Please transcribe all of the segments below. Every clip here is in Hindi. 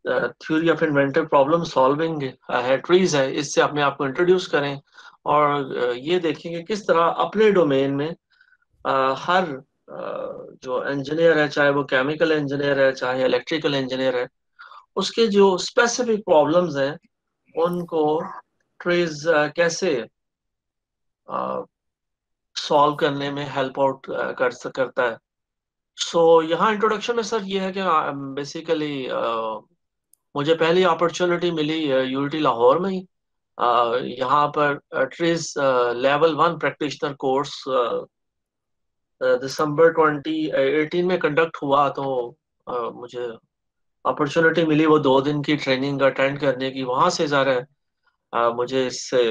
Theory of inventive problem solving है, ट्रीज है, इससे अपने आप को इंट्रोड्यूस करें। और ये देखेंगे किस तरह अपने डोमेन में हर जो इंजीनियर है, चाहे वो केमिकल इंजीनियर है चाहे इलेक्ट्रिकल इंजीनियर है, उसके जो स्पेसिफिक प्रॉब्लम्स हैं उनको ट्रीज कैसे सॉल्व करने में हेल्प आउट करता है। सो यहाँ इंट्रोडक्शन में सर ये है कि बेसिकली मुझे पहली अपॉर्चुनिटी मिली यूनिटी लाहौर में ही। यहाँ पर ट्रीज लेवल 1 प्रैक्टिशनर कोर्स दिसंबर 2018 में कंडक्ट हुआ। तो मुझे अपॉर्चुनिटी मिली वो 2 दिन की ट्रेनिंग अटेंड करने की। वहां से ज़रा मुझे इससे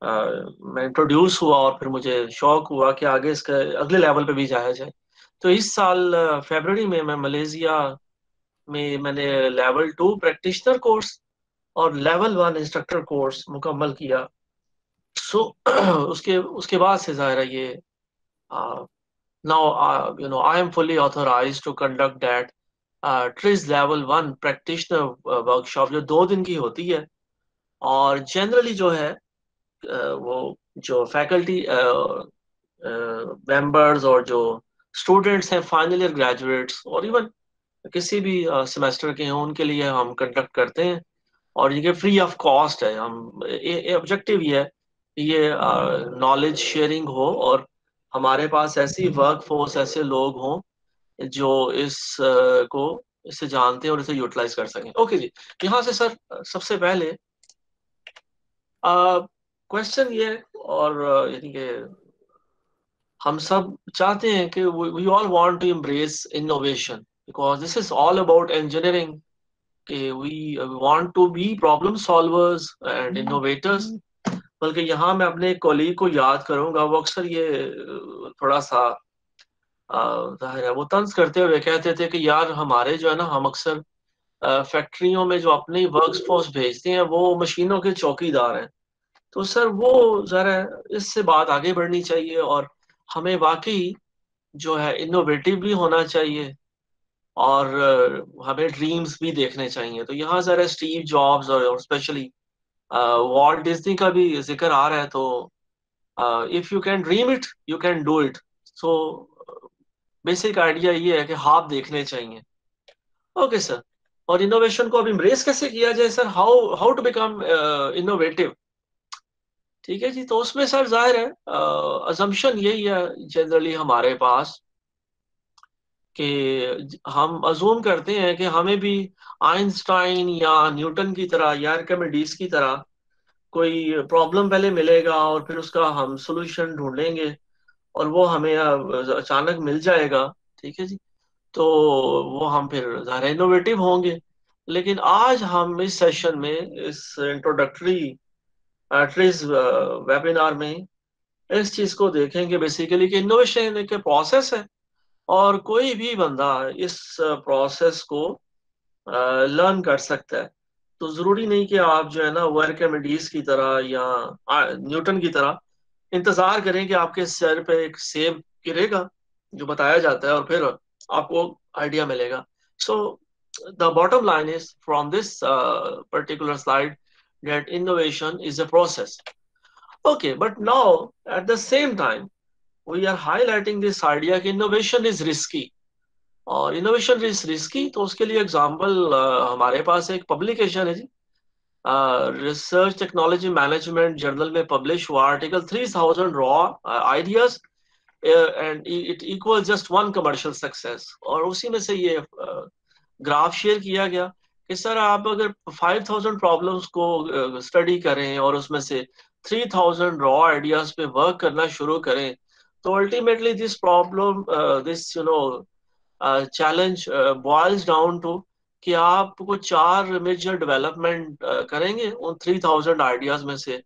मैं इंट्रोड्यूस हुआ और फिर मुझे शौक हुआ कि आगे इसके अगले लेवल पे भी जाया जाए। तो इस साल फरवरी में मैं मलेशिया में मैंने लेवल 2 प्रैक्टिशनर कोर्स और लेवल 1 इंस्ट्रक्टर कोर्स मुकम्मल किया। सो उसके उसके बाद से ज़ाहिर है ये now I am fully authorise to conduct that TRIZ level 1 practitioner workshop, जो 2 दिन की होती है। और जनरली जो है वो जो फैकल्टी मेंबर्स और जो स्टूडेंट्स हैं, फाइनल ईयर ग्रेजुएट्स और इवन किसी भी सेमेस्टर के हैं, उनके लिए हम कंडक्ट करते हैं। और ये फ्री ऑफ कॉस्ट है। हम ये ऑब्जेक्टिव ये है कि ये नॉलेज शेयरिंग हो और हमारे पास ऐसी वर्क फोर्स, ऐसे लोग हों जो को इसे जानते हैं और इसे यूटिलाइज कर सकें। ओके जी। यहाँ से सर सबसे पहले क्वेश्चन ये है, और यानी कि हम सब चाहते हैं कि we all want to embrace innovation because this is all about engineering, कि we want to be problem solvers and innovators. बल्कि यहाँ मैं अपने कोलीग को याद करूंगा, वो अक्सर ये थोड़ा सा जाहिर है वो तंज करते हुए कहते थे कि यार हमारे जो है ना, हम अक्सर फैक्ट्रियों में जो अपनी वर्क फोर्स भेजते हैं वो मशीनों के चौकीदार हैं। तो सर वो जरा इससे बात आगे बढ़नी चाहिए और हमें वाकई जो है इनोवेटिव भी होना चाहिए और हमें ड्रीम्स भी देखने चाहिए। तो यहाँ जरा स्टीव जॉब्स और स्पेशली वॉल्ट डिज्नी का भी जिक्र आ रहा है। तो if you can dream it you can do it. So basic idea ये है कि ख्वाब देखने चाहिए। Okay sir. और इनोवेशन को अब इम्ब्रेस कैसे किया जाए sir, how how to become innovative. ठीक है जी। तो उसमें सर जाहिर है अजम्पशन यही है जनरली हमारे पास कि हम अजूम करते हैं कि हमें भी आइंस्टाइन या न्यूटन की तरह या आर्किमिडीज की तरह कोई प्रॉब्लम पहले मिलेगा और फिर उसका हम सोल्यूशन ढूंढेंगे और वो हमें अचानक मिल जाएगा। ठीक है जी। तो वो हम फिर ज़्यादा इनोवेटिव होंगे। लेकिन आज हम इस सेशन में, इस इंट्रोडक्टरी ट्रीज वेबिनार में इस चीज को देखेंगे बेसिकली कि इनोवेशन एक प्रोसेस है और कोई भी बंदा इस प्रोसेस को लर्न कर सकता है। तो जरूरी नहीं कि आप जो है ना वो आर्किमिडीज की तरह या न्यूटन की तरह इंतजार करें कि आपके सर पे एक सेब गिरेगा जो बताया जाता है और फिर आपको आइडिया मिलेगा। So the bottom line is from this particular slide that innovation is a process. Okay, but now at the same time we are highlighting this idea कि innovation is risky। और इनोवेशन इज रिस्की, तो उसके लिए एग्जांपल हमारे पास एक पब्लिकेशन है जी, रिसर्च टेक्नोलॉजी मैनेजमेंट जर्नल में पब्लिश हुआ article 3000 raw ideas and it equal just one commercial success. और उसी में से ये ग्राफ शेयर किया गया कि सर आप अगर 5000 प्रॉब्लम्स को स्टडी करें और उसमें से 3000 रॉ आइडियाज पे वर्क करना शुरू करें, तो ultimately this problem this challenge boils down to कि आपको 4 मेजर डेवलपमेंट करेंगे उन 3000 आइडियाज में से,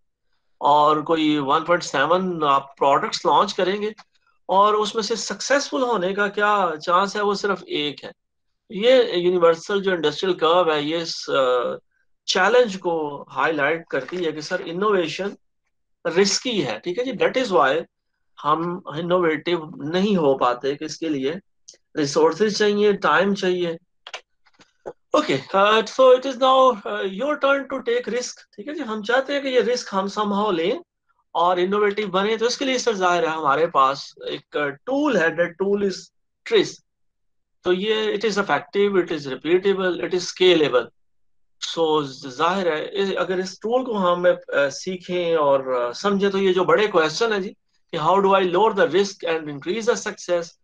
और कोई 1.7 आप प्रोडक्ट्स लॉन्च करेंगे और उसमें से सक्सेसफुल होने का क्या चांस है, वो सिर्फ एक है। ये यूनिवर्सल जो इंडस्ट्रियल कर्व है ये इस चैलेंज को हाईलाइट करती है कि सर इनोवेशन रिस्की है। ठीक है जी। दैट इज वाई हम इनोवेटिव नहीं हो पाते, कि इसके लिए रिसोर्सेज चाहिए, टाइम चाहिए। Okay, so it is now your turn to take risk. ठीक है जी, हम चाहते हैं कि ये रिस्क हम समहाउ लें और इनोवेटिव बने। तो इसके लिए सर जाहिर है हमारे पास एक टूल है, दैट टूल इज ट्रिस। तो ये it is effective, it is repeatable, it is scalable. So जाहिर है अगर इस टूल को हम सीखें और समझें, तो ये जो बड़े क्वेश्चन है जी कि how do I lower the risk and increase the success,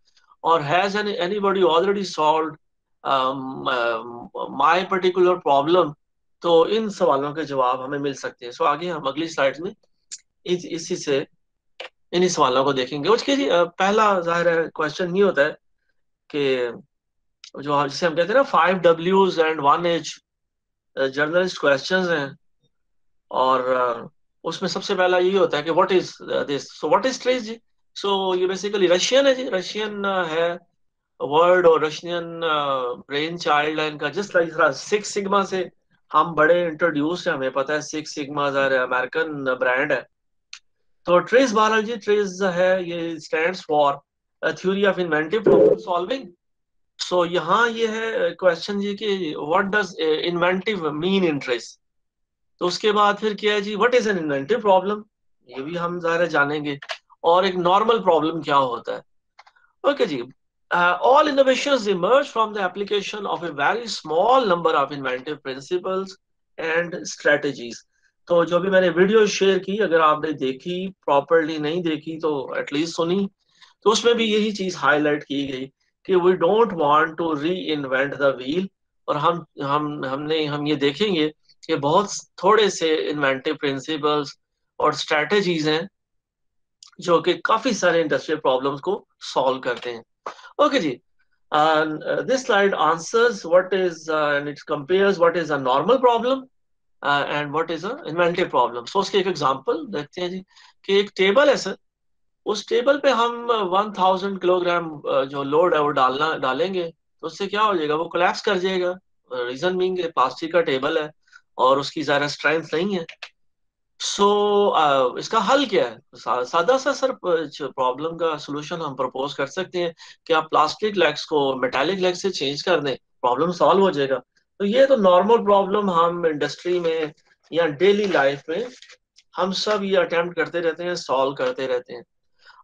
और has anybody already solved my particular problem, तो इन सवालों के जवाब हमें मिल सकते हैं। सो आगे हम अगली स्लाइड्स में इसी से इन्हीं सवालों को देखेंगे। उसके जी पहला जाहिर है क्वेश्चन ये होता है कि जो जिसे हम कहते हैं ना 5 Ws and 1 H journalist questions हैं। और उसमें सबसे पहला यही होता है कि what is this. So what is TRIZ जी। सो ये बेसिकली रशियन है जी, रशियन है वर्ड, और रशियन ब्रेन चाइल्ड है इनका। जिस तरह 6 सिग्मा से हम बड़े इंट्रोड्यूस है, हमें पता है 6 सिग्मा अमेरिकन ब्रांड है। तो ट्रेस बायोलॉजी, ट्रेस है ये stands for theory of inventive problem solving. So यहाँ ये है क्वेश्चन जी कि what does inventive mean in TRIZ. तो उसके बाद फिर क्या है जी, what is an inventive problem, ये भी हम ज़रा जानेंगे। और एक नॉर्मल प्रॉब्लम क्या होता है। Okay ji, all innovations emerge from the application of a very small number of inventive principles and strategies। तो जो भी मैंने वीडियो शेयर की, अगर आपने देखी प्रॉपरली, नहीं देखी तो एटलीस्ट सुनी, तो उसमें भी यही चीज हाईलाइट की गई कि we don't want to reinvent the wheel. और हम ये देखेंगे कि बहुत थोड़े से इन्वेंटिव प्रिंसिपल्स और स्ट्रेटजीज हैं जो कि काफी सारे इंडस्ट्रियल प्रॉब्लम्स को सॉल्व करते हैं। ओके जी, this slide answers what is and it compares what is a normal problem and what is a inventive problem। So उसके एक एग्जांपल देखते हैं जी कि एक टेबल है सर। उस टेबल पे हम 1000 किलोग्राम जो लोड है वो डालेंगे, तो उससे क्या हो जाएगा, वो कोलैप्स कर जाएगा। रीजन बीइंग प्लास्टिक का टेबल है और उसकी ज्यादा स्ट्रेंथ नहीं है। सो इसका हल क्या है। सादा सा सर प्रॉब्लम का सलूशन हम प्रपोज कर सकते हैं कि आप प्लास्टिक लेग्स को मेटालिक लेग से चेंज कर दें, प्रॉब्लम सॉल्व हो जाएगा। तो ये तो नॉर्मल प्रॉब्लम हम इंडस्ट्री में या डेली लाइफ में हम सब ये अटेम्प्ट करते रहते हैं, सॉल्व करते रहते हैं।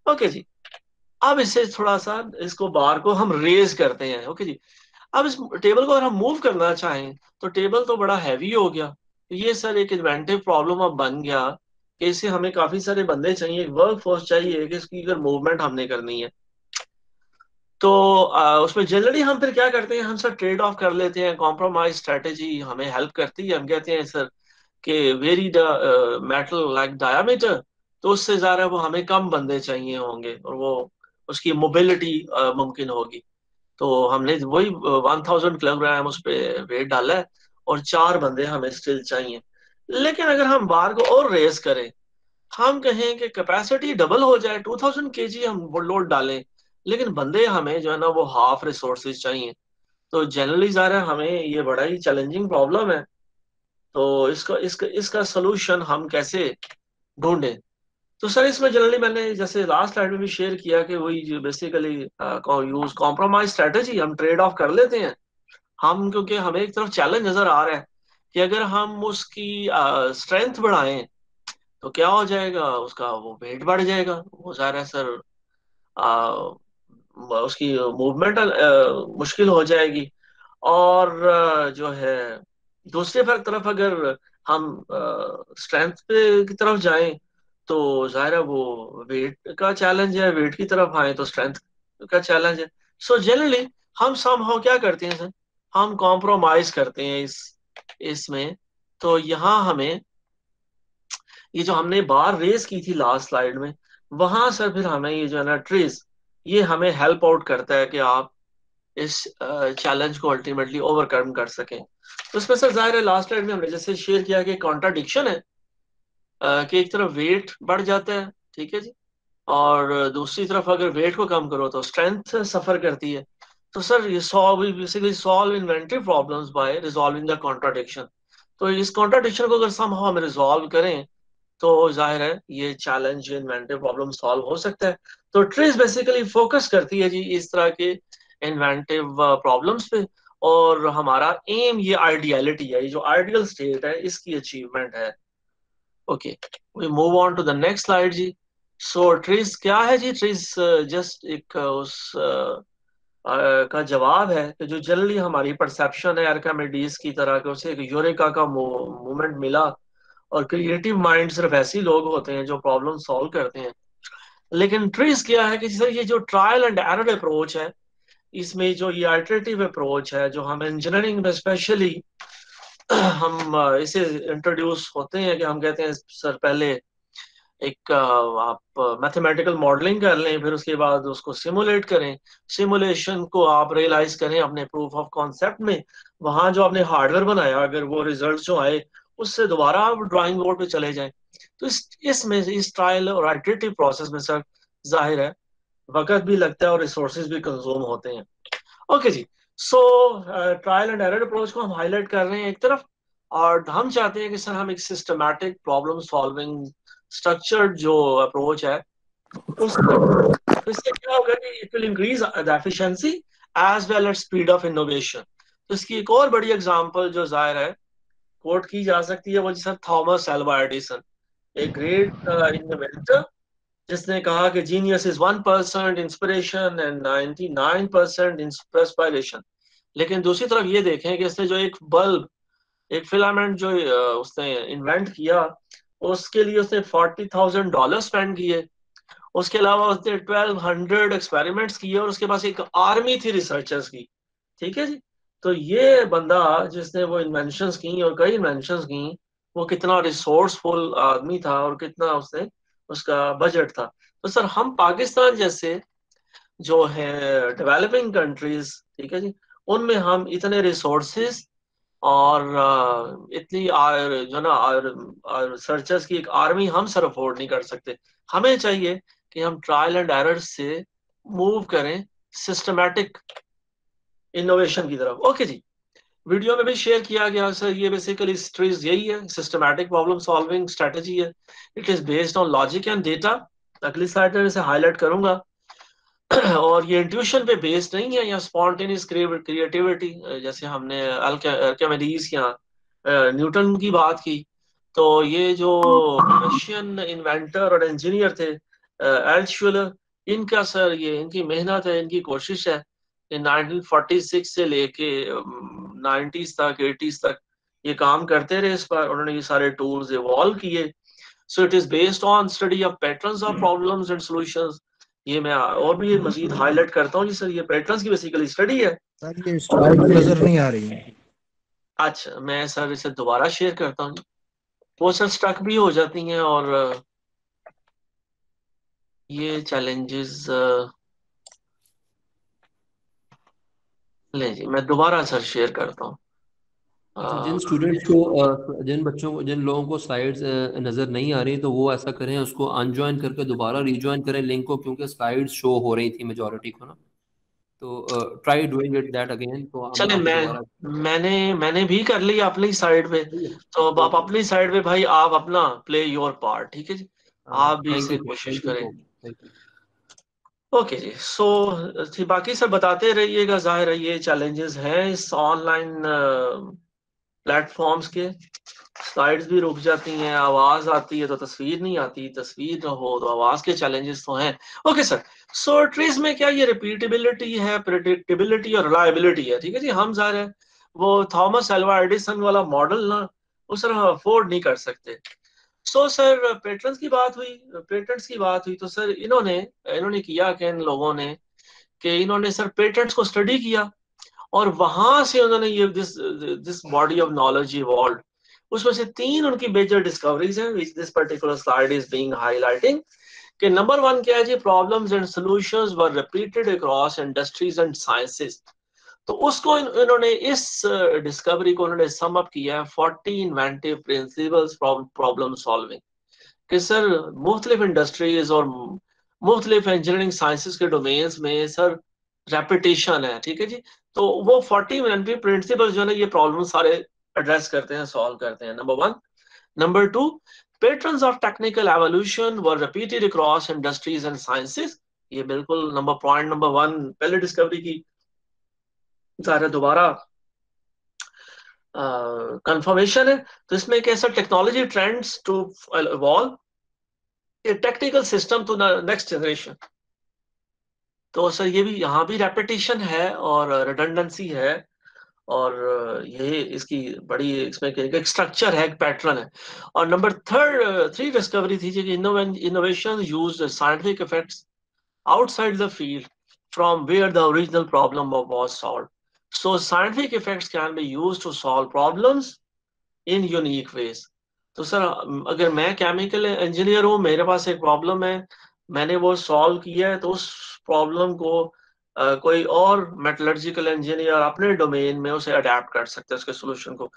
ओके जी, अब इससे थोड़ा सा इसको बार को हम रेज करते हैं। ओके जी, अब इस टेबल को अगर हम मूव करना चाहें, तो टेबल तो बड़ा हैवी हो गया। तो ये सर एक इन्वेंटिव प्रॉब्लम अब बन गया कि इससे हमें काफी सारे बंदे चाहिए, एक वर्क फोर्स चाहिए कि इसकी अगर मूवमेंट हमने करनी है। तो उसमें जनरली हम फिर क्या करते हैं, हम सर ट्रेड ऑफ कर लेते हैं। कॉम्प्रोमाइज स्ट्रेटेजी हमें हेल्प करती है। हम कहते हैं सर कि very the metal like diameter, तो उससे ज्यादा वो हमें कम बंदे चाहिए होंगे और वो उसकी मोबिलिटी मुमकिन होगी। तो हमने वही 1000 किलोग्राम उस पे वेट डाला है और 4 बंदे हमें स्टिल चाहिए। लेकिन अगर हम बार को और रेस करें, हम कहें कि कैपेसिटी डबल हो जाए, 2000 kg हम वो लोड डालें, लेकिन बंदे हमें जो है ना वो हाफ रिसोर्सेज चाहिए। तो जनरली ज़ाहिर है हमें ये बड़ा ही चैलेंजिंग प्रॉब्लम है। तो इसका इसका इसका सोल्यूशन हम कैसे ढूंढें। तो सर इसमें जनरली मैंने जैसे लास्ट स्लाइड में भी शेयर किया कि वही बेसिकली यूज कॉम्प्रोमाइज स्ट्रेटेजी, हम ट्रेड ऑफ कर लेते हैं। हम क्योंकि हमें एक तरफ चैलेंज नजर आ रहा है कि अगर हम उसकी स्ट्रेंथ बढ़ाएं तो क्या हो जाएगा, उसका वो वेट बढ़ जाएगा, वो ज़ाहिर है सर उसकी मूवमेंट मुश्किल हो जाएगी। और जो है दूसरी तरफ अगर हम स्ट्रेंथ पे की तरफ जाएं, तो जाहिर है वो वेट का चैलेंज है, वेट की तरफ आए तो स्ट्रेंथ का चैलेंज है। सो जनरली हम समहाउ क्या करते हैं सर, हम कॉम्प्रोमाइज करते हैं इसमें। तो यहाँ हमें ये जो हमने बार रेस की थी लास्ट स्लाइड में, वहां सर फिर हमें ये जो है ना ट्रेस, ये हमें हेल्प आउट करता है कि आप इस चैलेंज को अल्टीमेटली ओवरकम कर सकें। तो इसमें सर जाहिर है लास्ट स्लाइड में हमने जैसे शेयर किया कि कॉन्ट्राडिक्शन है कि एक तरफ वेट बढ़ जाता है, ठीक है जी, और दूसरी तरफ अगर वेट को कम करो तो स्ट्रेंथ सफर करती है। तो सर ये solve basically solve inventory problems bye resolving the contradiction. तो इस कॉन्ट्राडिक्शन को अगर सम हम रिजॉल्व करें, तो जाहिर है ये चैलेंज इन्वेंटिव प्रॉब्लम सॉल्व हो सकता है। तो ट्रेस बेसिकली फोकस करती है जी इस तरह के इन्वेंटिव प्रॉब्लम्स पे। और हमारा एम ये आइडियलिटी है, ये जो आइडियल स्टेट है इसकी अचीवमेंट है। Okay, we move on to the next slide जी। सो ट्रीज क्या है जी? ट्रीज जस्ट एक उस का जवाब है कि जो जनरली हमारी परसेप्शन है आर्किमिडीज की तरह कि उसे एक यूरेका का मूवमेंट मिला, और क्रिएटिव माइंड सिर्फ ऐसे ही लोग होते हैं जो प्रॉब्लम सॉल्व करते हैं। लेकिन ट्रीज क्या है कि सर ये जो ट्रायल एंड एरर अप्रोच है, इसमें जो ये आइटरेटिव अप्रोच है जो हम इंजीनियरिंग में स्पेशली हम इसे इंट्रोड्यूस होते हैं कि हम कहते हैं सर पहले एक आप मैथमेटिकल मॉडलिंग कर लें, फिर उसके बाद उसको सिमुलेट करें, सिमुलेशन को आप रियलाइज करें अपने प्रूफ ऑफ कॉन्सेप्ट में, वहां जो आपने हार्डवेयर बनाया अगर वो रिजल्ट जो आए उससे दोबारा आप ड्राइंग बोर्ड पे चले जाएं। तो इसमें इस ट्रायल और आइटरेटिव प्रोसेस में सर जाहिर है वक्त भी लगता है और रिसोर्सेज भी कंज्यूम होते हैं। ओके जी। So trial and error approach को हम हाईलाइट कर रहे हैं एक तरफ, और हम चाहते हैं कि सर हम एक सिस्टमैटिक प्रॉब्लम सॉल्विंग स्ट्रक्चर्ड जो अप्रोच है उसको, तो इससे क्या होगा कि it will increase the efficiency as well as speed of innovation. तो इसकी एक और बड़ी एग्जांपल जो जाहिर है कोट की जा सकती है वो जी सर थॉमस एल्वा एडिसन, एक ग्रेट इन्वेंटर, जिसने कहा कि genius is 1% inspiration and 99% inspiration. लेकिन दूसरी तरफ ये देखें कि इसने जो एक बल्ब, एक फिलामेंट जो उसने इन्वेंट किया, उसके लिए उसने $40,000 स्पेंड किए। उसके अलावा उसने 1200 एक्सपेरिमेंट्स किए और उसके पास एक आर्मी थी रिसर्चर्स की। ठीक है जी। तो ये बंदा जिसने वो इन्वेंशंस की और कई इन्वेंशंस की, वो कितना रिसोर्सफुल आदमी था और कितना उसने उसका बजट था। तो सर हम पाकिस्तान जैसे जो है डेवलपिंग कंट्रीज, ठीक है जी, उनमें हम इतने रिसोर्सेज और इतनी जो ना रिसर्चर्स की एक आर्मी हम सर अफोर्ड नहीं कर सकते। हमें चाहिए कि हम ट्रायल एंड एरर से मूव करें सिस्टमैटिक इनोवेशन की तरफ। ओके जी। वीडियो में भी शेयर किया गया सर, ये बेसिकली स्ट्रीज यही है, सिस्टमैटिक प्रॉब्लम सॉल्विंग स्ट्रेटजी है। It is based on logic and data. अगली स्लाइड में इसे हाईलाइट करूंगा। और ये इंट्यूशन पे बेस्ड नहीं है या स्पॉन्टेनियस क्रिएटिविटी, जैसे हमने अल्केमिडीज या न्यूटन की बात की। तो ये जो रशियन इन्वेंटर और इंजीनियर थे एल्शुलर, इनका सर ये इनकी मेहनत है, इनकी कोशिश है कि 1946 से लेके 90s तक 80s तक ये काम करते रहे इस पर, उन्होंने ये सारे टूल्स इवॉल्व किए। सो it is based on study of patterns of problems and solutions. ये मैं और भी मजीद हाईलाइट करता हूँ जी सर, ये पैटर्न्स की बेसिकली स्टडी है। सर ये स्लाइड नजर नहीं आ रही है। अच्छा मैं सर इसे दोबारा शेयर करता हूँ, वो सर स्टक भी हो जाती हैं और ये चैलेंजेस ले जी मैं दोबारा सर शेयर करता हूँ। अच्छा, जिन स्टूडेंट्स को जिन बच्चों को जिन लोगों को स्लाइड्स नज़र नहीं आ रही तो वो ऐसा करें, उसको अनजॉइन करके दोबारा रिज्वाइन करें लिंक को, क्योंकि स्लाइड्स शो हो रही थी मेजोरिटी को ना। तो try doing it that again, तो मैं चले आपको मैं दोबारा। मैंने मैंने भी कर ली अपनी साइड पे। तो अब आप अपनी साइड पे भाई आप अपना प्ले योर पार्ट, ठीक है जी, आप भी थैंक इसे यू, कोशिश थैंक यू करें। So much, thank you. Okay जी। सो बाकी सब बताते रहिएगा, जाहिर है ये चैलेंजेस हैं इस ऑनलाइन प्लेटफॉर्म्स के। स्लाइड्स भी रुक जाती हैं, आवाज आती है तो तस्वीर नहीं आती, तस्वीर ना हो तो आवाज के चैलेंजेस तो हैं। Okay sir. सो ट्रीज में क्या ये रिपीटेबिलिटी है, प्रेडिक्टेबिलिटी और रिलायबिलिटी है। ठीक है जी, हम जाहिर है वो थॉमस एल्वा एडिसन वाला मॉडल ना उस तरह अफोर्ड नहीं कर सकते। सो सर पेटेंट्स की बात हुई तो सर इन्होंने इन्होंने किया कि इन लोगों ने कि इन्होंने सर पेटेंट्स को स्टडी किया, और वहां से उन्होंने ये this this body of knowledge evolve. उसमें से तीन उनकी मेजर डिस्कवरीज हैं which this particular slide is being highlighting. कि नंबर वन क्या है जी, problems and solutions were repeated across industries and sciences. तो उसको इन्होंने इस डिस्कवरी को उन्होंने सम अप किया है 40 inventive principles from problem solving. कि सर मुख्तलिफ इंडस्ट्रीज और मुख्तलिफ इंजीनियरिंग साइंसेस के डोमेन्स में सर रेपिटेशन है। ठीक है जी। तो वो 40 प्रिंसिपल जो है ना ये प्रॉब्लम सारे एड्रेस करते हैं, सॉल्व करते हैं, number one. Number two, patterns of technical evolution were repeated across industries and sciences. ये बिल्कुल नंबर पॉइंट नंबर वन पहले डिस्कवरी की ज़ाहिर दोबारा कंफर्मेशन है। तो इसमें एक ऐसा technology trends to evolve a technical system to next generation. तो सर ये भी यहाँ भी रेपिटेशन है और रिडंडेंसी है, और ये इसकी बड़ी इसमें एक स्ट्रक्चर है, एक पैटर्न है। और नंबर थ्री डिस्कवरी थी कि innovation use scientific effects outside the field from where the original problem was solved. So scientific effects can be used to solve problems in unique ways. तो सर अगर मैं केमिकल इंजीनियर हूँ, मेरे पास एक प्रॉब्लम है, मैंने वो सॉल्व किया है, तो उस प्रॉब्लम को कोई और मेटलर्जिकल इंजीनियर अपने डोमेन में उसे अडेप्ट कर सकते हैं, उसके सोल्यूशन को।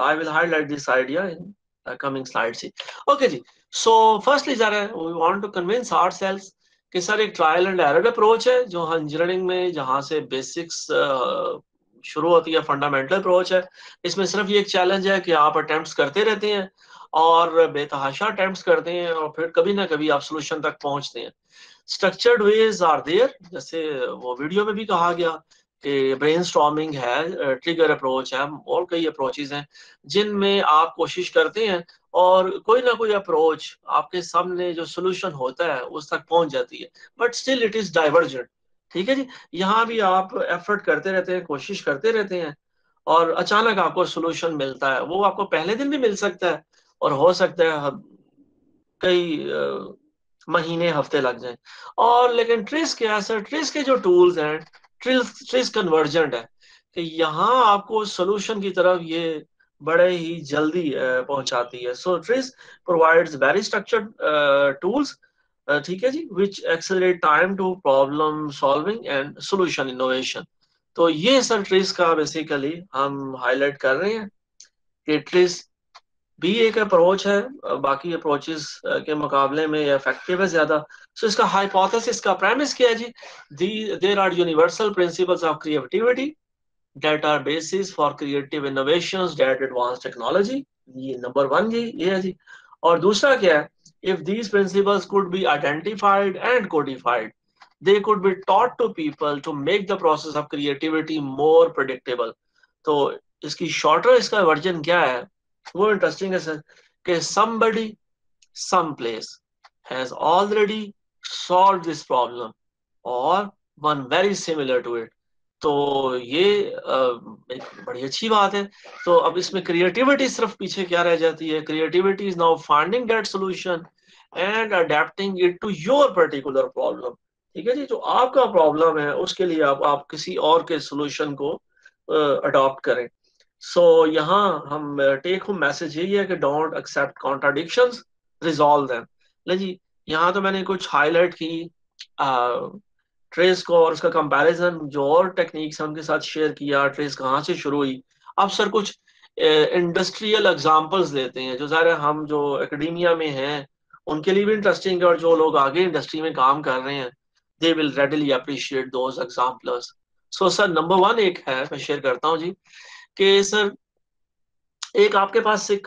I will highlight this idea in coming slide से। ओके जी, सो फर्स्टली जरा we want to convince ourselves कि सर एक ट्रायल एंड एरर अप्रोच है जो इंजीनियरिंग में जहाँ से बेसिक्स शुरू होती है, फंडामेंटल अप्रोच है। इसमें सिर्फ ये एक चैलेंज है कि आप अटेम्प्ट्स करते रहते हैं और बेतहाशा अटेम्प्ट्स करते हैं और फिर कभी ना कभी आप सोल्यूशन तक पहुंचते हैं। स्ट्रक्चर्ड वेज आर देयर, जैसे वो वीडियो में भी कहा गया कि ब्रेनस्टॉर्मिंग है, ट्रिगर अप्रोच है, और कई अप्रोचेज हैं जिनमें आप कोशिश करते हैं और कोई ना कोई अप्रोच आपके सामने जो सोल्यूशन होता है उस तक पहुंच जाती है, but still it is divergent. ठीक है जी, यहाँ भी आप एफर्ट करते रहते हैं, कोशिश करते रहते हैं, और अचानक आपको सोल्यूशन मिलता है। वो आपको पहले दिन भी मिल सकता है और हो सकता है कई महीने हफ्ते लग जाएं। और लेकिन ट्रिस क्या है सर, ट्रिस के जो टूल्स हैं, ट्रिस कन्वर्जेंट है कि यहाँ आपको सोल्यूशन की तरफ ये बड़े ही जल्दी पहुंचाती है। So TRIZ provides very structured tools, ठीक है जी, which accelerate time to problem solving and solution innovation. तो ये सर ट्रिस का बेसिकली हम हाईलाइट कर रहे हैं कि ट्रिस भी एक अप्रोच है, बाकी अप्रोचेस के मुकाबले में इफेक्टिव है ज्यादा। सो इसका हाइपोथेसिस का प्रेमिस क्या है जी, there are universal principles of creativity that are basis for creative innovations that advance technology. ये नंबर वन जी, ये है जी। और दूसरा क्या है, if these principles could be identified and codified, they could be taught to people to make the process of creativity more predictable। तो इसकी शॉर्टर इसका वर्जन क्या है, वो इंटरेस्टिंग है सर, कि somebody someplace has already solved this problem or one very similar to it। तो ये एक बड़ी अच्छी बात है। तो अब इसमें क्रिएटिविटी सिर्फ पीछे क्या रह जाती है, creativity is now finding that solution and adapting it to your particular problem. ठीक है जी, जो आपका प्रॉब्लम है उसके लिए आप किसी और के सॉल्यूशन को अडॉप्ट करें। सो यहाँ हम टेक होम मैसेज यही है कि don't accept contradictions, resolve them. ले जी, यहाँ तो मैंने कुछ हाईलाइट की ट्रेस को और उसका कंपैरिजन, जो और टेक्निक्स हैं उनके साथ शेयर किया, ट्रेस कहाँ से शुरू हुई। अब सर कुछ इंडस्ट्रियल एग्जांपल्स लेते हैं जो ज़ाहिर हम जो एकेडमिया में हैं उनके लिए भी इंटरेस्टिंग है, और जो लोग आगे इंडस्ट्री में काम कर रहे हैं they will readily appreciate those examples. So sir number one एक है, मैं शेयर करता हूँ जी, कि सर एक आपके पास एक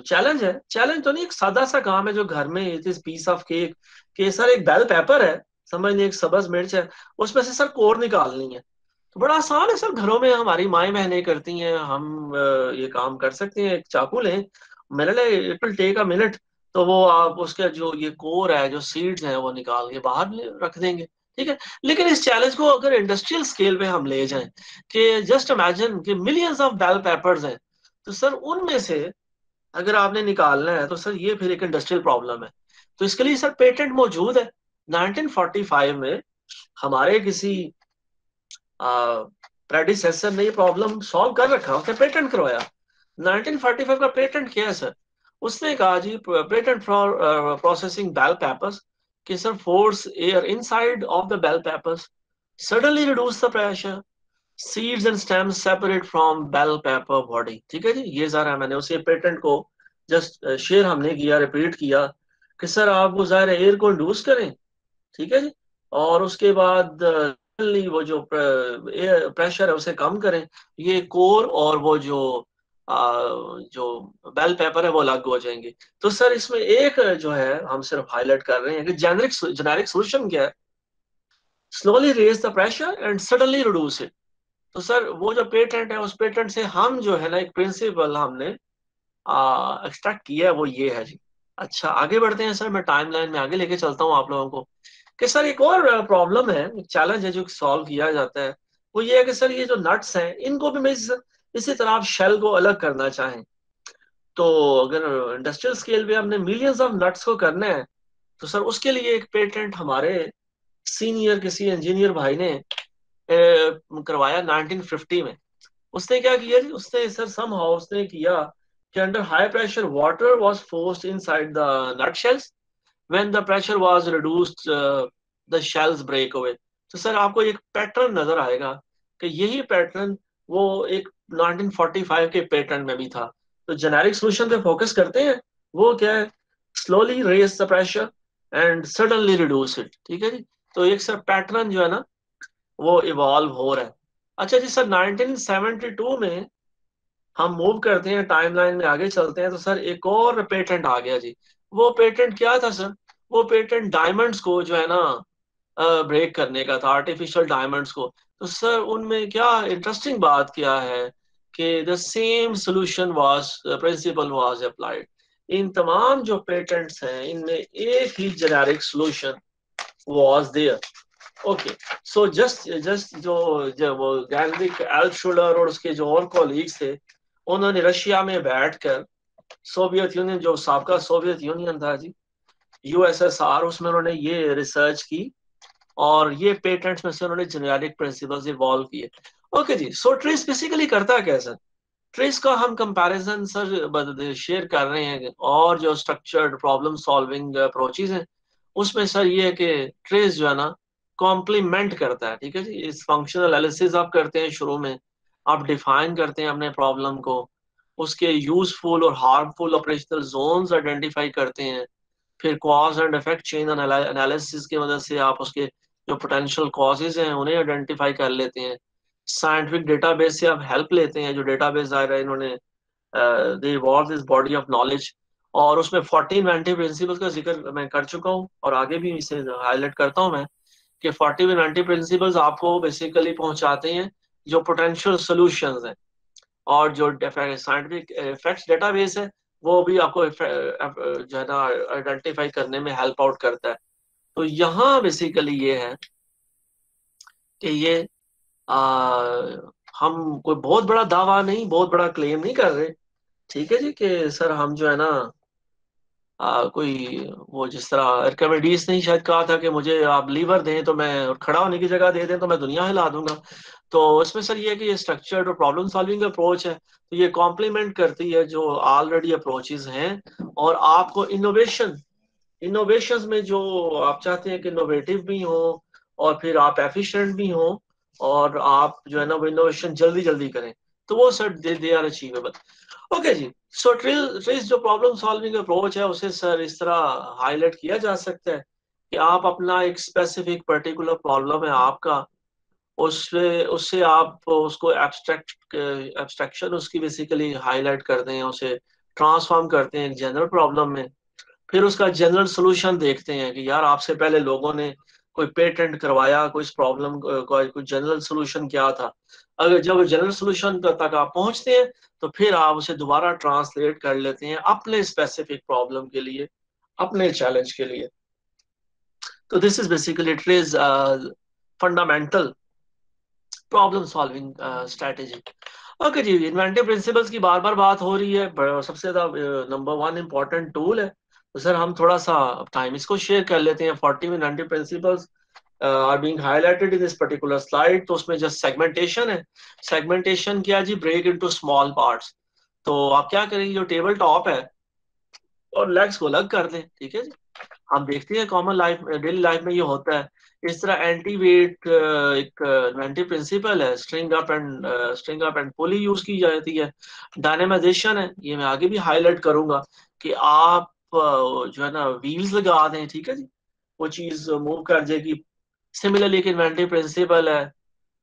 चैलेंज है, चैलेंज तो नहीं, एक सादा सा काम है जो घर में it is peace of cake, कि सर एक बेल पेपर है, समझ लीजिए एक सब्ज मिर्च है, उसमें से सर कोर निकालनी है। तो बड़ा आसान है सर, घरों में हमारी माएँ बहनें करती हैं, हम ये काम कर सकते हैं। एक चाकू लें, minute it will take a minute, तो वो आप उसके जो ये कोर है, जो सीड्स हैं, वो निकाल के बाहर रख देंगे। ठीक है, लेकिन इस चैलेंज को अगर इंडस्ट्रियल स्केल पे हम ले जाएं कि जस्ट इमेजिन कि मिलियंस ऑफ बेल पेपर्स हैं, तो सर उनमें से अगर आपने निकालना है तो सर ये फिर एक इंडस्ट्रियल प्रॉब्लम है। तो इसके लिए सर पेटेंट मौजूद है। 1945 में हमारे किसी प्रेडिसेसर ने ये प्रॉब्लम सॉल्व कर रखा, उसने पेटेंट करवाया। 1945 का पेटेंट क्या है सर, उसने कहा जी patent for processing bell peppers, कि sir force air inside of the bell peppers suddenly reduce the pressure, seeds and stems separate from bell pepper body. ठीक है जी, ये ज़रा मैंने उसे पेटेंट को जस्ट शेयर हमने किया, रिपीट किया कि सर आप वो ज़ाहिर एयर को इंड्यूस करें, ठीक है जी, और उसके बाद वो जो प्रेशर है उसे कम करें, ये कोर और वो जो बेल पेपर है वो अलग हो जाएंगे। तो सर इसमें एक जो है हम सिर्फ हाईलाइट कर रहे हैं कि जेनेरिक सोल्यूशन क्या है, slowly raise the pressure and suddenly reduce it. तो सर वो जो पेटेंट है, उस पेटेंट से हम जो है ना एक प्रिंसिपल हमने एक्सट्रैक्ट किया है, वो ये है जी। अच्छा, आगे बढ़ते हैं सर, मैं टाइमलाइन में आगे लेके चलता हूँ आप लोगों को कि सर एक और प्रॉब्लम है, एक चैलेंज है जो सॉल्व किया जाता है। वो ये है कि सर ये जो नट्स हैं इनको भी मैं इसी तरह आप शेल को अलग करना चाहें, तो अगर इंडस्ट्रियल स्केल पे हमने मिलियंस ऑफ नट्स को करना है, तो सर उसके लिए एक पेटेंट हमारे सीनियर किसी इंजीनियर भाई ने करवाया 1950 में। उसने क्या किया जी, उसने सर समहाउ उसने किया कि under high pressure water was forced inside the nut shells, when the pressure was reduced the shells break away. तो सर आपको एक पैटर्न नजर आएगा कि यही पैटर्न वो एक 1945 के पैटर्न में भी था। तो जेनेरिक सोल्यूशन पे फोकस करते हैं, वो क्या है, slowly raise the pressure and suddenly reduce it, ठीक है जी। तो एक सर पैटर्न जो है ना वो इवॉल्व हो रहा है। अच्छा जी सर, 1972 में हम मूव करते हैं, टाइमलाइन में आगे चलते हैं, तो सर एक और पेटेंट आ गया जी। वो पेटेंट क्या था सर, वो पेटेंट डायमंड्स को जो है ना ब्रेक करने का था, आर्टिफिशियल डायमंड्स को। तो सर उनमें क्या इंटरेस्टिंग बात क्या है कि the same solution was principle was applied. इन तमाम जो पेटेंट्स हैं इनमें एक ही generic solution was there. Okay, so just just जो वो गैलरिक एल्टशुलर और उसके जो और कॉलीग्स थे, उन्होंने रशिया में बैठकर सोवियत यूनियन, जो साबका सोवियत यूनियन था जी, यूएसएसआर, उसमें उन्होंने ये रिसर्च की और ये पेटेंट्स में से उन्होंने जेनेरिक प्रिंसिपल्स इवॉल्व किए। ओके जी, सो ट्रेस बेसिकली करता क्या है सर, ट्रेस का हम कंपैरिजन सर शेयर कर रहे हैं, और जो स्ट्रक्चर्ड प्रॉब्लम सॉल्विंग अप्रोचेज हैं उसमें सर ये है कि ट्रेस जो है ना कॉम्प्लीमेंट करता है, ठीक है जी। इस फंक्शनल एनालिसिस आप करते हैं, शुरू में आप डिफाइन करते हैं अपने प्रॉब्लम को, उसके यूजफुल और हार्मफुल ऑपरेशनल जोन्स आइडेंटिफाई करते हैं, फिर cause and effect chain analysis की मदद से आप उसके जो पोटेंशियल कॉजेज हैं उन्हें आइडेंटिफाई कर लेते हैं, साइंटिफिक डेटाबेस से आप हेल्प लेते हैं, जो डेटाबेस आ रहा है इन्होंने they evolve this body of knowledge, और उसमें 14 इन्वेंटिव प्रिंसिपल्स का जिक्र मैं कर चुका हूँ और आगे भी इसे हाईलाइट करता हूँ मैं कि 40 इन्वेंटिव प्रिंसिपल्स आपको बेसिकली पहुंचाते हैं जो पोटेंशियल सॉल्यूशंस हैं, और जो साइंटिफिक इफेक्ट्स डेटाबेस है वो भी आपको जो है ना आइडेंटिफाई करने में हेल्प आउट करता है। तो यहाँ बेसिकली ये है कि ये आ, हम कोई बहुत बड़ा दावा नहीं, बहुत बड़ा क्लेम नहीं कर रहे, ठीक है जी, कि सर हम जो है ना कोई वो जिस तरह आर्किमिडीज ने शायद कहा था कि मुझे आप लीवर दें तो मैं, और खड़ा होने की जगह दे दें तो मैं दुनिया हिला दूंगा। तो इसमें सर ये है कि ये स्ट्रक्चर्ड और प्रॉब्लम सॉल्विंग अप्रोच है, तो ये कॉम्प्लीमेंट करती है जो ऑलरेडी अप्रोचेज हैं, और आपको इनोवेशंस में जो आप चाहते हैं कि इनोवेटिव भी हो और फिर आप एफिशिएंट भी हो और आप जो है ना वो इनोवेशन जल्दी जल्दी करें, तो वो sir they are achievable. Okay जी, सो ट्रेस जो प्रॉब्लम सॉल्विंग अप्रोच है उसे सर इस तरह हाईलाइट किया जा सकता है कि आप अपना एक स्पेसिफिक पर्टिकुलर प्रॉब्लम है आपका, उससे उससे आप उसको एब्स्ट्रैक्शन उसकी बेसिकली हाईलाइट करते हैं, उसे ट्रांसफॉर्म करते हैं जनरल प्रॉब्लम में, फिर उसका जनरल सोल्यूशन देखते हैं कि यार आपसे पहले लोगों ने कोई पेटेंट करवाया, कोई इस प्रॉब्लम का कोई जनरल सोल्यूशन क्या था। अगर जब जनरल सोल्यूशन तक आप पहुंचते हैं तो फिर आप उसे दोबारा ट्रांसलेट कर लेते हैं अपने स्पेसिफिक प्रॉब्लम के लिए, अपने चैलेंज के लिए। तो this is basically it is fundamental problem solving strategy. Okay जी, इन्वेंटिव प्रिंसिपल्स की बार बार बात हो रही है, सबसे ज्यादा नंबर वन इम्पोर्टेंट टूल है, तो सर हम थोड़ा सा टाइम इसको शेयर कर लेते हैं। 40 inventive principles are being highlighted in this particular slide. तो उसमें जस्ट सेगमेंटेशन है, सेगमेंटेशन क्या जी, ब्रेक इनटू स्मॉल पार्ट्स। तो आप क्या करेंगे, जो टेबल टॉप है और लेग्स को अलग कर दें, ठीक है जी। हम देखते हैं कॉमन लाइफ डेली लाइफ में ये होता है। इस तरह एंटी वेट एक इन्वेंटिव प्रिंसिपल है, string up and pulley use की जाती है। डायनेमाइजेशन है, ये मैं आगे भी हाईलाइट करूंगा कि आप जो है ना व्हील्स लगा दें, ठीक है जी, वो चीज मूव कर जाएगी। सिमिलरली एक इन्वेंटिव प्रिंसिपल है,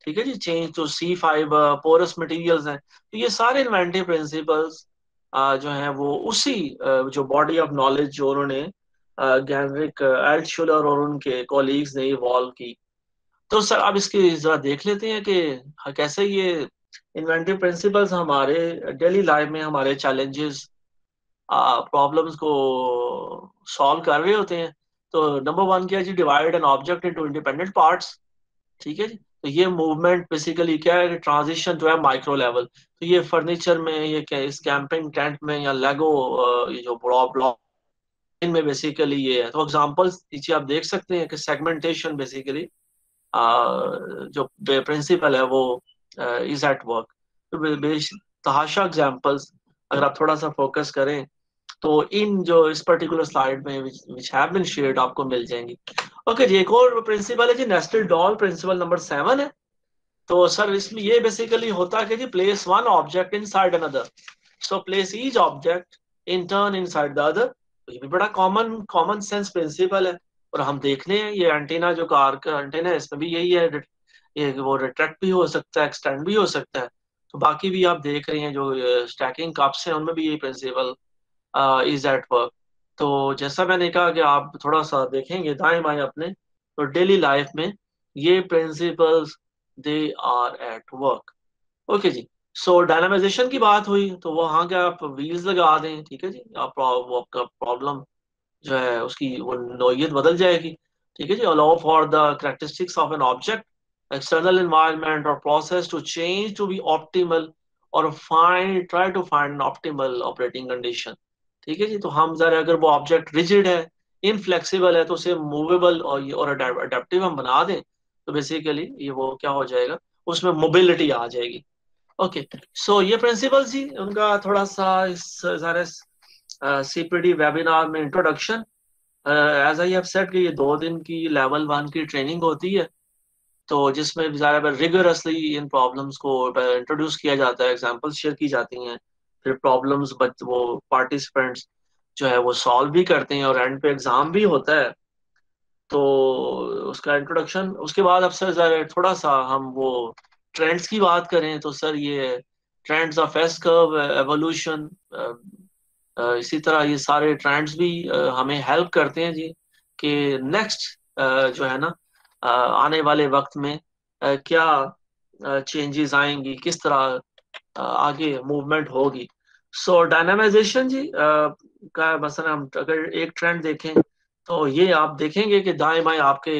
ठीक है जी, change to see fibre porous materials हैं। तो ये सारे इन्वेंटिव प्रिंसिपल्स जो हैं वो उसी जो बॉडी ऑफ नॉलेज जो उन्होंने गैनरिक एल्टशुलर और उनके कॉलीग्स ने इवॉल्व की, तो सर अब इसकी जरा देख लेते हैं कि कैसे ये इन्वेंटिव प्रिंसिपल्स हमारे डेली लाइफ में हमारे चैलेंजेस प्रॉब्लम्स को सॉल्व कर रहे होते हैं। तो नंबर वन क्या है जी, divide an object into independent parts. ठीक है जी। तो ये मूवमेंट बेसिकली क्या है कि ट्रांजिशन जो है माइक्रो लेवल, तो ये फर्नीचर में, ये क्या इस कैंपिंग टेंट में या लेगो ये जो ब्लॉक में बेसिकली ये है। तो एग्जांपल्स नीचे आप देख सकते हैं कि सेगमेंटेशन बेसिकली जो प्रिंसिपल है वो इज एट वर्क। तो तहाशा एग्जांपल्स अगर आप थोड़ा सा फोकस करें तो इन जो इस पर्टिकुलर स्लाइड में विच हैव बीन शेयर्ड आपको मिल जाएंगी। ओके जी, एक और प्रिंसिपल है जी, नेस्टेड डॉल प्रिंसिपल नंबर 7 है। तो सर इसमें ये बेसिकली होता है कि जी place one object inside another, so place each object in turn inside the other. तो ये भी बड़ा कॉमन कॉमन सेंस प्रिंसिपल है। और हम देखने हैं ये एंटीना जो कार का एंटीना है इसमें भी यही है, ये वो रिट्रैक्ट भी हो सकता है, एक्सटेंड भी हो सकता है। तो बाकी भी आप देख रहे हैं जो स्टैकिंग कप्स हैं उनमें भी यही प्रिंसिपल इज एट वर्क। तो जैसा मैंने कहा कि आप थोड़ा सा देखेंगे दाएं बाएं अपने, तो डेली लाइफ में ये principles they are at work. Okay जी। सो डायनामाइजेशन की बात हुई तो वहां के आप व्हील्स लगा दें, ठीक है जी, आप वो आपका प्रॉब्लम जो है उसकी वो नोयत बदल जाएगी। ठीक है जी। Allow for the characteristics of an object external environment or process to change to be optimal or find try to find optimal operating condition. ठीक है जी। तो हम जरा अगर वो ऑब्जेक्ट रिजिड है, इनफ्लेक्सिबल है, तो उसे मूवेबल और अडेप्टिव हम बना दें तो बेसिकली ये वो क्या हो जाएगा, उसमें मोबिलिटी आ जाएगी। ओके। सो ये प्रिंसिपल्स जी उनका थोड़ा सा इस सारे सीपीडी वेबिनार में introduction, as I have said कि ये 2 दिन की लेवल 1 की ट्रेनिंग होती है। तो जिसमें ज़्यादा रिगरसली इन प्रॉब्लम्स को इंट्रोड्यूस किया जाता है, एग्जांपल्स शेयर की जाती हैं, फिर प्रॉब्लम्स बच वो पार्टिसिपेंट्स जो है वो सॉल्व भी करते हैं और एंड पे एग्जाम भी होता है। तो उसका इंट्रोडक्शन उसके बाद अब सर ज़रा थोड़ा सा हम वो ट्रेंड्स की बात करें तो सर ये trends of S curve evolution, इसी तरह ये सारे ट्रेंड्स भी हमें हेल्प करते हैं जी कि नेक्स्ट जो है ना आने वाले वक्त में क्या चेंजेस आएंगी, किस तरह आगे मूवमेंट होगी। सो डायनामाइजेशन जी का मसला हम अगर एक ट्रेंड देखें तो ये आप देखेंगे कि दाएं बाएं आपके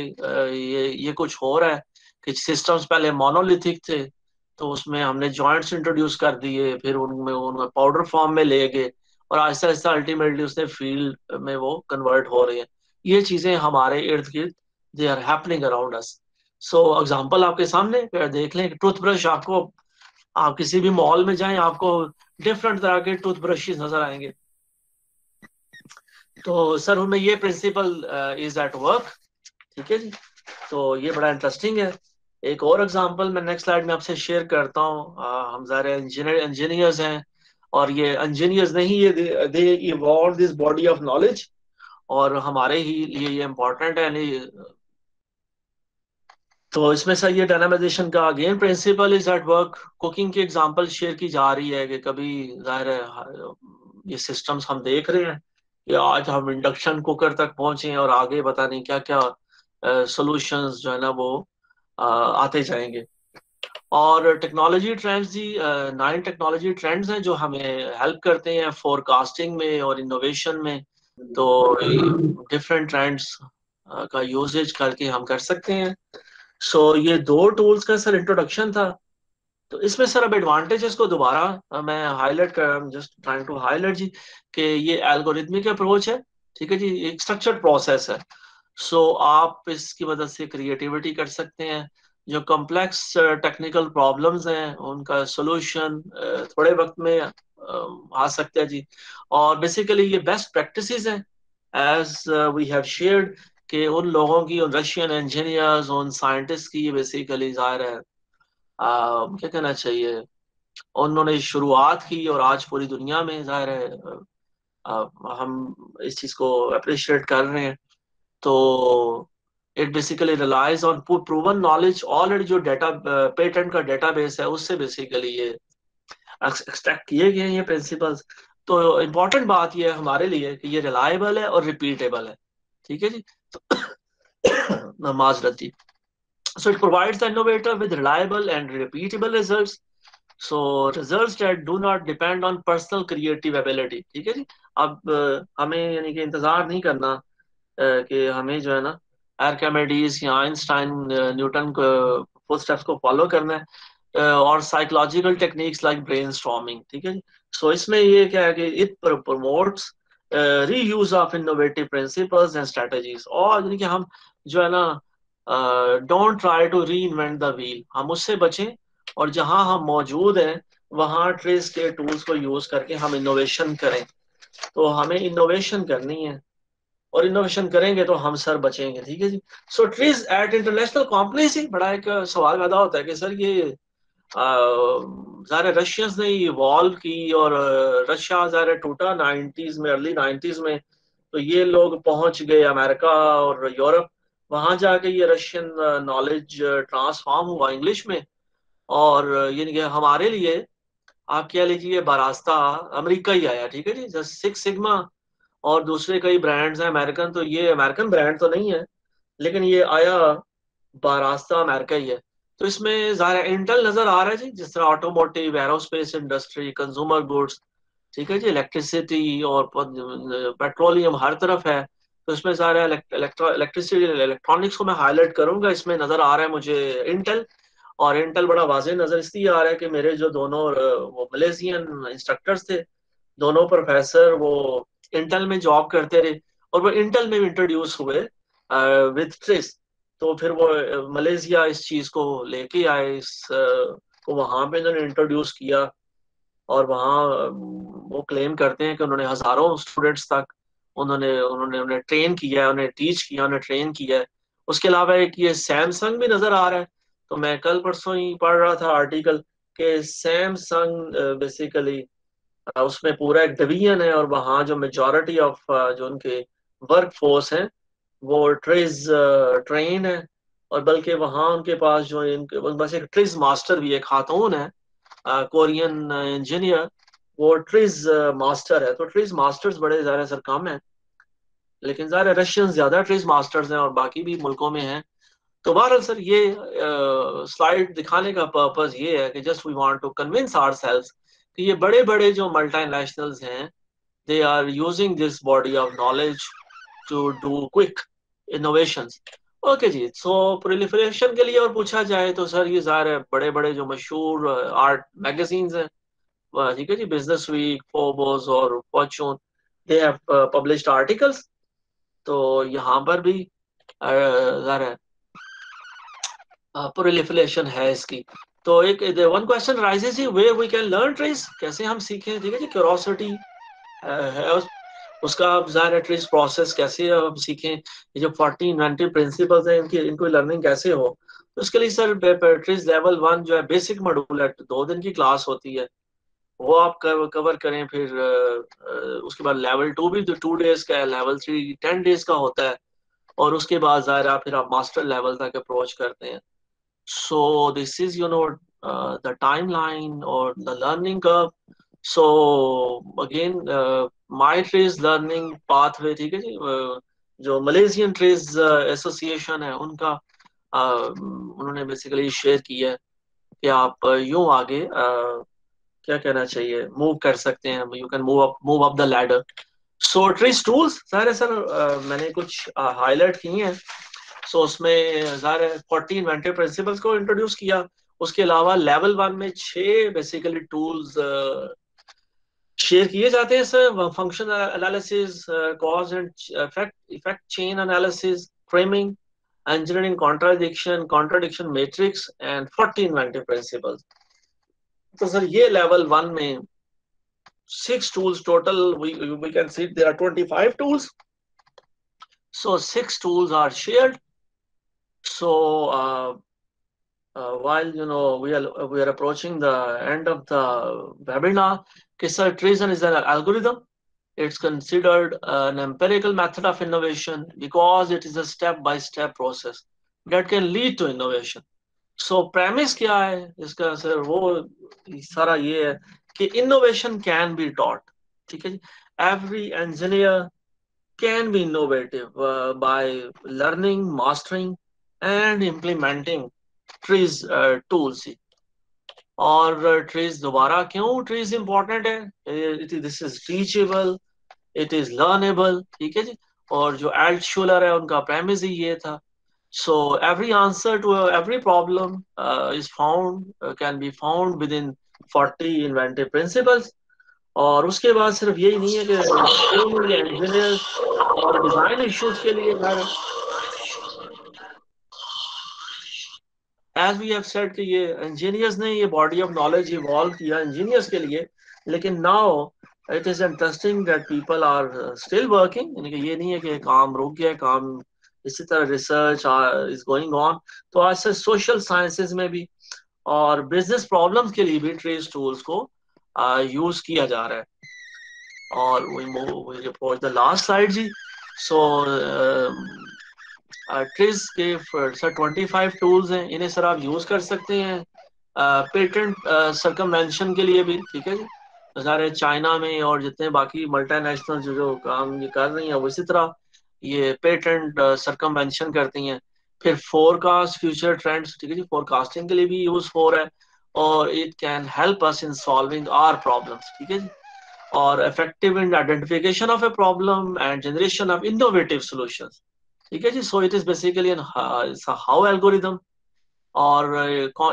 ये कुछ हो रहा है कि सिस्टम्स पहले मोनोलिथिक थे, तो उसमें हमने जॉइंट्स इंट्रोड्यूस कर दिए, फिर उनमें उनमें पाउडर फॉर्म में ले गए और आहिस्ता आहिस्ता अल्टीमेटली उसने फील्ड में वो कन्वर्ट हो रहे हैं। ये चीजें हमारे इर्द गिर्द they are happening around us. So example आपके सामने देख लें, टूथब्रश आपको, आप किसी भी मॉल में जाएं आपको डिफरेंट तरह के टूथब्रशेस नजर आएंगे। तो सर उनमें ये प्रिंसिपल इज एट वर्क। ठीक है जी। तो ये बड़ा इंटरेस्टिंग है। एक और एग्जांपल मैं नेक्स्ट स्लाइड में आपसे शेयर करता हूँ। हम सारे इंजीनियर्स हैं और ये इंजीनियर्स नहीं, ये they evolve this body of knowledge और हमारे ही लिए ये इम्पोर्टेंट है नहीं। तो इसमें सर ये डायनामाइजेशन का again principle is at work. Cooking की एग्जांपल शेयर की जा रही है कि कभी जाहिर है ये सिस्टम्स हम देख रहे हैं कि आज हम इंडक्शन कुकर तक पहुंचे हैं और आगे पता नहीं क्या क्या सॉल्यूशंस जो है ना वो आते जाएंगे। और टेक्नोलॉजी ट्रेंड्स जी 9 टेक्नोलॉजी ट्रेंड्स हैं जो हमें हेल्प करते हैं फोरकास्टिंग में और इनोवेशन में। तो डिफरेंट ट्रेंड्स का यूजेज करके हम कर सकते हैं। सो ये 2 टूल्स का सर इंट्रोडक्शन था। तो इसमें सर अब एडवांटेजेस को दोबारा मैं हाईलाइट कर जस्ट ट्राइंग टू हाईलाइट जी कि ये एल्गोरिथमिक अप्रोच है। ठीक है जी, एक स्ट्रक्चर्ड प्रोसेस है। सो आप इसकी मदद से क्रिएटिविटी कर सकते हैं, जो कॉम्प्लेक्स टेक्निकल प्रॉब्लम्स हैं उनका सोल्यूशन थोड़े वक्त में आ सकता है जी। और बेसिकली ये बेस्ट प्रैक्टिसेस हैं एज वी हैव शेयर्ड कि उन लोगों की, उन रशियन इंजीनियर्स, उन साइंटिस्ट की ये बेसिकली जाहिर है क्या कहना चाहिए, उन्होंने शुरुआत की और आज पूरी दुनिया में जाहिर है हम इस चीज को अप्रिशिएट कर रहे हैं। तो it basically relies on proven knowledge, already जो डेटा पेटेंट का डेटाबेस है उससे बेसिकली ये एक्सट्रैक्ट किए गए हैं ये प्रिंसिपल्स। तो इम्पोर्टेंट बात ये है हमारे लिए कि ये रिलायबल है और रिपीटेबल है। ठीक है जी। तो माजरत जी। So it provides the innovator with reliable and repeatable results. So results that do not depend on personal creative ability. ठीक है जी। अब हमें यानी कि इंतजार नहीं करना कि हमें जो है ना आर्किमिडीज या आइंस्टाइन न्यूटन को फुटस्टेप्स को फॉलो करना है, और साइकोलॉजिकल टेक्निक्स लाइक ब्रेनस्टॉर्मिंग। ठीक है जी। सो इसमें ये क्या है कि it promotes reuse of innovative principles and strategies, और यानी कि हम जो है ना don't try to reinvent the wheel, हम उससे बचें, और जहां हम मौजूद हैं वहां ट्रेस के टूल्स को यूज करके हम इनोवेशन करें। तो हमें इनोवेशन करनी है, और इनोवेशन करेंगे तो हम सर बचेंगे। ठीक है जी। So trees eight international company से बड़ा एक सवाल पैदा होता है कि सर ये ज़ाहिर रशियंस ने इवॉल्व की, और रशिया ज़ाहिर टूटा 90s में, अर्ली 90s में, तो ये लोग पहुंच गए अमेरिका और यूरोप, वहां जाके ये रशियन नॉलेज ट्रांसफॉर्म हुआ इंग्लिश में, और ये हमारे लिए आप कह लीजिए बारास्ता अमेरिका ही आया। ठीक है जी। जैसे सिक्स सिग्मा और दूसरे कई ब्रांड्स हैं अमेरिकन, तो ये अमेरिकन ब्रांड तो नहीं है, लेकिन ये आया बारास्ता अमेरिका ही है। तो इसमें ज़ाहिर इंटेल नजर आ रहा है जी, जिस तरह automotive, aerospace industry, consumer goods, ठीक है जी, इलेक्ट्रिसिटी और पेट्रोलियम हर तरफ है। तो इसमें ज़ाहिर इलेक्ट्रिसिटी इलेक्ट्रॉनिक्स को मैं हाईलाइट करूंगा, इसमें नजर आ रहा है मुझे इंटेल। और इंटेल बड़ा वाजे नजर इसलिए आ रहा है कि मेरे जो दोनों वो मलेशियन इंस्ट्रक्टर्स थे, दोनों प्रोफेसर वो इंटेल में जॉब करते रहे, और वो इंटेल में इंट्रोड्यूस हुए विद ट्रिस। तो फिर वो मलेशिया इस चीज को लेके आए, इस को वहां पे इन्होंने इंट्रोड्यूस किया, और वहाँ वो क्लेम करते हैं कि उन्होंने हजारों स्टूडेंट्स तक उन्होंने उन्होंने उन्हें ट्रेन किया है, उन्हें टीच किया, उन्हें ट्रेन किया है। उसके अलावा एक ये सैमसंग भी नजर आ रहा है। तो मैं कल परसों ही पढ़ रहा था आर्टिकल कि सैमसंग बेसिकली उसमें पूरा एक डिवीजन है, और वहाँ जो मेजोरिटी ऑफ जो उनके वर्क फोर्स है वो ट्रेस ट्रेन है। और बल्कि वहाँ उनके पास जो इनके उनके पास एक ट्रेस मास्टर भी एक खातून है, कोरियन इंजीनियर, वो ट्रेस मास्टर है। तो ट्रेस मास्टर्स बड़े ज़्यादा सर कम है, लेकिन ज़्यादा रशियन ज्यादा ट्रेस मास्टर्स हैं, और बाकी भी मुल्कों में हैं। तो बहरहाल सर ये स्लाइड दिखाने का पर्पस ये है कि just we want to convince ourselves कि ये बड़े बड़े जो मल्टीनेशनल्स हैं, they are using this body of knowledge to do quick innovations. Okay जी। सो प्रोलिफरेशन के लिए और पूछा जाए तो सर ये ज़ाहिर है बड़े बड़े जो मशहूर आर्ट मैगजीन्स हैं, ठीक है जी, बिजनेस वीक, फोर्ब्स और Fortune, they have published articles. तो यहाँ पर भी ज़ाहिर है प्रोलिफरेशन है इसकी। तो एक वन क्वेश्चन राइजेस ही way we can learn TRIZ, कैसे हम सीखें। ठीक है जी, क्यूरोसिटी है उसका ज़ाहिर है ट्रेस प्रोसेस कैसे हम सीखें, ये जो 40 इन्वेंटिव प्रिंसिपल्स हैं इनकी इनको लर्निंग कैसे हो। तो उसके लिए सर ट्रेस लेवल 1 जो है बेसिक मॉड्यूल है, 2 दिन की क्लास होती है, वो आप कवर करें। फिर उसके बाद लेवल 2 भी 2 डेज का है, लेवल 3 10 डेज का होता है, और उसके बाद ज़ाहिर फिर आप मास्टर लेवल तक अप्रोच करते हैं। So this is the timeline और the learning curve. So again my TRIZ learning pathway, ठीक है जी, जो मलेशियन ट्रेस एसोसिएशन है उनका उन्होंने बेसिकली शेयर किया है कि आप यूं आगे क्या कहना चाहिए मूव कर सकते हैं, you can move up the ladder. So trace tools सारे सर मैंने कुछ हाईलाइट किए हैं। सो उसमें ज़ाहिर 40 इन्वेंटिव प्रिंसिपल्स को इंट्रोड्यूस किया। उसके अलावा लेवल 1 में 6 बेसिकली टूल्स शेयर किए जाते हैं sir. Function analysis, cause and effect chain analysis, framing, engineering contradiction matrix and 40 inventive principles. तो सर ये लेवल 1 में 6 tools total. We can see there are 25 tools. So 6 tools are shared. So while we are approaching the end of the webinar, Kessler treason is an algorithm. It's considered an empirical method of innovation because it is a step-by-step process that can lead to innovation. So premise क्या है इसका सर, वो सारा ये है कि innovation can be taught. ठीक है जी, every engineer can be innovative by learning, mastering and implementing trees tools. और ट्रीज दोबारा क्यों ट्रीज इंपॉर्टेंट है, this is teachable, it is learnable, ठीक है जी। और जो एल्टशुलर है उनका प्रेमिस ही ये था। So every answer to every problem is found can be found within 40 inventive principles. और उसके बाद सिर्फ यही नहीं है कि इंजीनियर्स और डिजाइन इश्यूज के लिए घर, एज वी हैव सेड कि ये इंजीनियर्स ने ये बॉडी ऑफ नॉलेज इवॉल्व किया इंजीनियर्स के लिए, लेकिन now it is interesting that people are still working, यानी कि ये नहीं है कि काम रुक गया, काम इसी तरह रिसर्च इज गोइंग ऑन। तो ऐसे सोशल साइंसेज में भी और बिजनेस प्रॉब्लम्स के लिए भी ट्रेस टूल्स को यूज किया जा रहा है। और we report the last slide जी। सो ट्रिज के सर 25 टूल्स हैं, इन्हें सर आप यूज कर सकते हैं पेटेंट सरकमवेंशन के लिए भी, ठीक है जी। तो सारे चाइना में और जितने बाकी मल्टीनेशनल जो काम ये कर रही हैं वो इसी तरह ये पेटेंट सरकमवेंशन करती हैं। फिर फोरकास्ट फ्यूचर ट्रेंड्स, ठीक है जी, फोरकास्टिंग के लिए भी यूज हो रहा है। और it can help us in solving our problems, ठीक है जी। और effective in identification of a problem and generation of innovative solutions, ठीक है जी। So it is basically an how algorithm, और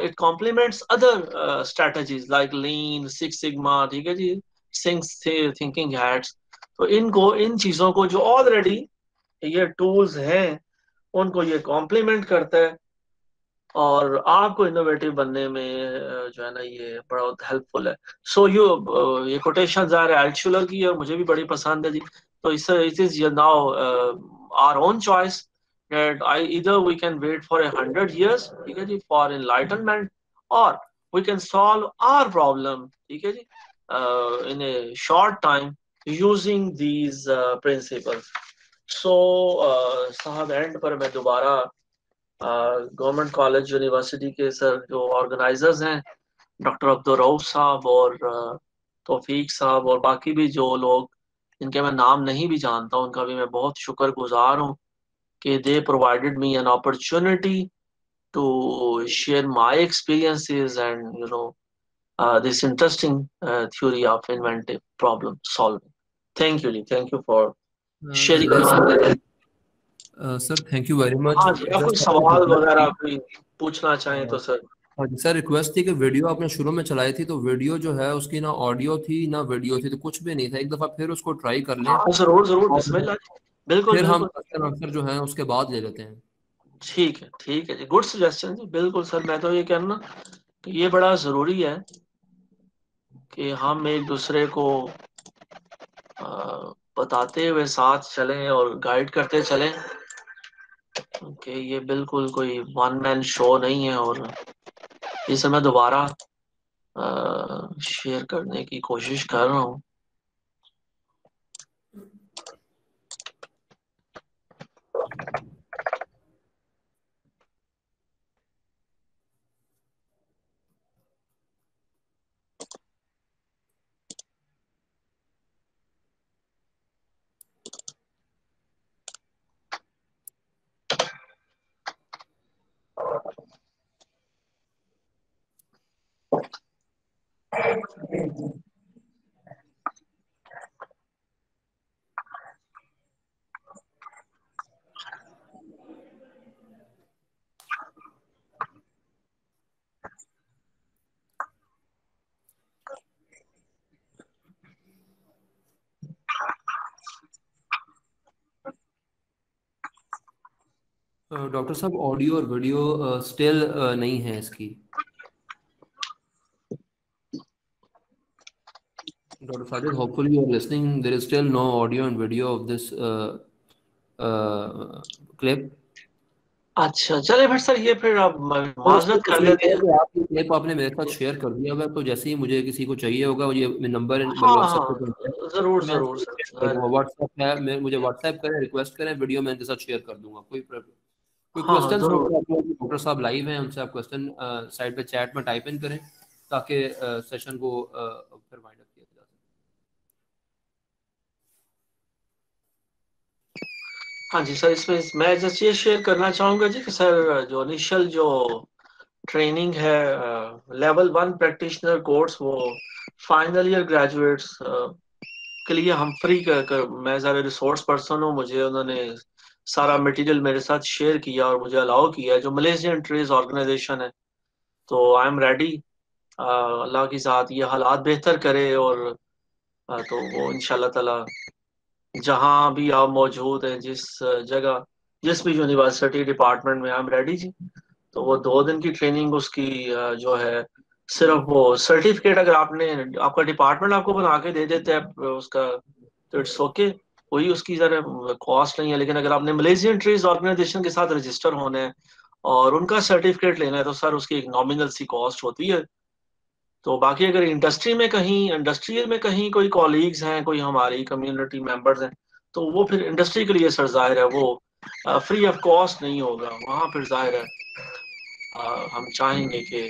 it complements other strategies like Lean Six Sigma, ठीक है जी, सिंक्स थिंकिंग हैट्स। तो इनको इन चीजों को जो ऑलरेडी ये टूल्स हैं उनको ये कॉम्प्लीमेंट करता है और आपको इनोवेटिव बनने में जो है ना ये बहुत हेल्पफुल है। सो ये कोटेशन ज़ाहिर है अल्टशुलर की है और मुझे भी बड़ी पसंद है जी। तो इससे it is now our own choice that I इधर we can wait for 100 years, ठीक है जी, फॉर एनलाइटनमेंट, और we can solve our problem, ठीक है जी, in a short time using these principles. So साहब एंड पर मैं दोबारा गवर्नमेंट कॉलेज यूनिवर्सिटी के सर जो ऑर्गेनाइजर्स हैं, डॉक्टर अब्दुल रऊफ साहब और तौफीक साहब और बाकी भी जो लोग जिनके मैं नाम नहीं भी जानता उनका भी मैं बहुत शुक्रगुजार हूँ कि they provided me an opportunity to share my experiences and this interesting theory of inventive problem solving. Thank you जी, thank you for sharing. Sir thank you very much. हाँ जी, आप कोई जस्ट सवाल वगैरह कोई पूछना चाहें तो सर। हाँ जी सर, रिक्वेस्ट थी कि वीडियो आपने शुरू में चलाई थी तो वीडियो जो है उसकी ना ऑडियो थी ना वीडियो थी, तो कुछ भी नहीं था। एक दफ़ा फिर उसको ट्राई कर लें हाँ जरूर जरूर, और बिस्मिल्लाह। बिल्कुल फिर हम बिल्कुल। क्वेश्चन आंसर जो है उसके बाद ले लेते हैं। ठीक है जी, गुड सजेशन जी, बिल्कुल सर। मैं तो ये कहना कि ये बड़ा जरूरी है कि हम एक दूसरे को बताते हुए साथ चलें और गाइड करते चलें, कि ये बिल्कुल कोई वन मैन शो नहीं है। और इसे मैं दोबारा शेयर करने की कोशिश कर रहा हूँ। डॉक्टर साहब ऑडियो और वीडियो स्टिल नहीं है इसकी। Doctor Sajid, hopefully you are listening, there is still no audio and video of this clip. अच्छा चले फिर सर, ये फिर आप तो उसमें माजरत कर तस्वीर लेते है हैं। कि आप ये क्लिप आपने मेरे साथ शेयर कर दिया होगा, तो जैसे ही मुझे किसी को चाहिए होगा ये नंबर मेरे हाँ व्हाट्सएप पे भेजें, हाँ जरूर मैं जरूर शेयर कर सर। दूंगा। व्हाट्सएप है, मैं मुझे व्हाट्सएप करें, रिक्वेस्ट करें, वीडियो मैं इनके साथ शेयर कर दूंगा। कोई हाँ हाँ क्वेश्चंस हो जरूर। तो आप डॉक्टर साहब लाइव हैं, उनसे आप क्वेश्चन साइड पे चैट में टाइप इन करें ताकि सेशन को फिर वाइंड अप किया जा सके। हाँ जी सर, इसमें मैं जस्ट ये शेयर करना चाहूँगा जी कि सर जो इनिशियल जो ट्रेनिंग है, लेवल 1 प्रैक्टिशनर कोर्स, वो फाइनल ईयर ग्रेजुएट्स के लिए हम फ्री मैं ज़रा रिसोर्स पर्सन हूँ, मुझे उन्होंने सारा मटेरियल मेरे साथ शेयर किया और मुझे अलाउ किया, जो मलेशियन ट्रेज ऑर्गेनाइजेशन है। तो आई एम रेडी, अल्लाह की ज़ात ये हालात बेहतर करे, और तो वो इंशाल्लाह ताला जहाँ भी आप मौजूद हैं, जिस जगह, जिस भी यूनिवर्सिटी डिपार्टमेंट में, आई एम रेडी जी। तो वो 2 दिन की ट्रेनिंग उसकी जो है, सिर्फ वो सर्टिफिकेट अगर आपने, आपका डिपार्टमेंट आपको बना के दे देते हैं उसका, तो इट्स ओके, कोई उसकी जरा कॉस्ट नहीं है। लेकिन अगर आपने मलेशियन ट्रेज ऑर्गेनाइजेशन के साथ रजिस्टर होना है और उनका सर्टिफिकेट लेना है, तो सर उसकी एक नॉमिनल सी कॉस्ट होती है। तो बाकी अगर इंडस्ट्रियल में कहीं कोई कॉलीग्स हैं, कोई हमारी कम्युनिटी मेंबर्स हैं, तो वो फिर इंडस्ट्री के लिए सर जाहिर है वो फ्री ऑफ कॉस्ट नहीं होगा। वहाँ फिर जाहिर है हम चाहेंगे कि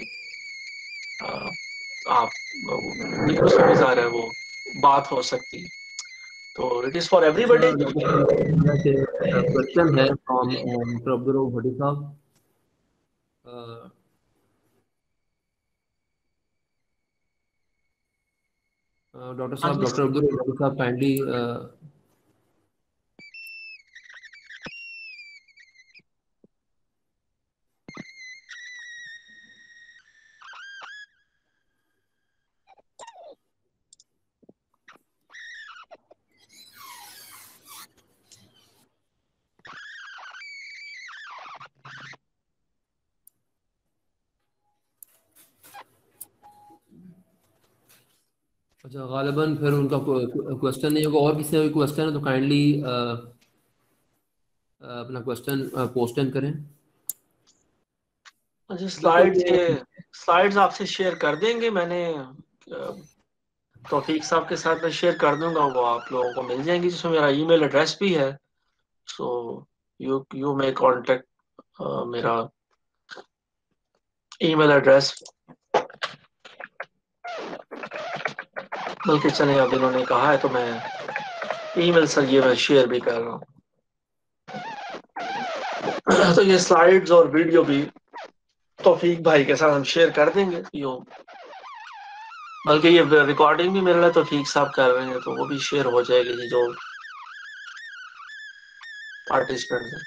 आप लेकिन उसमें भी जाहिर है वो बात हो सकती है। तो इट इज फॉर अच्छा एवरीबडी। डॉक्टर साहब, एक क्वेश्चन है फ्रॉम मिस्टर अब्दुल भट्टी साहब। हाँ जी। डॉक्टर अब्दुल भट्टी साहब काइंडली। अच्छा, गालिबन फिर उनका क्वेश्चन नहीं होगा। और किसी का कोई क्वेश्चन है तो काइंडली अपना क्वेश्चन पोस्टन करें। जी, बिल्कुल स्लाइड्स ये। ये स्लाइड्स आपसे शेयर कर देंगे, मैंने तौफीक साहब के साथ में शेयर कर दूंगा, वो आप लोगों को मिल जाएंगी, जिसमें मेरा ईमेल एड्रेस भी है। So you you may contact मेरा ईमेल एड्रेस, बल्कि चले अब इन्होंने कहा है तो मैं ईमेल सर ये मैं शेयर भी कर रहा हूँ। तो ये स्लाइड्स और वीडियो भी तौफीक भाई के साथ हम शेयर कर देंगे यूँ, बल्कि ये रिकॉर्डिंग भी मेरे लिए तौफीक साहब कर रहे हैं, तो वो भी शेयर हो जाएगी जी, जो पार्टिसिपेंट हैं।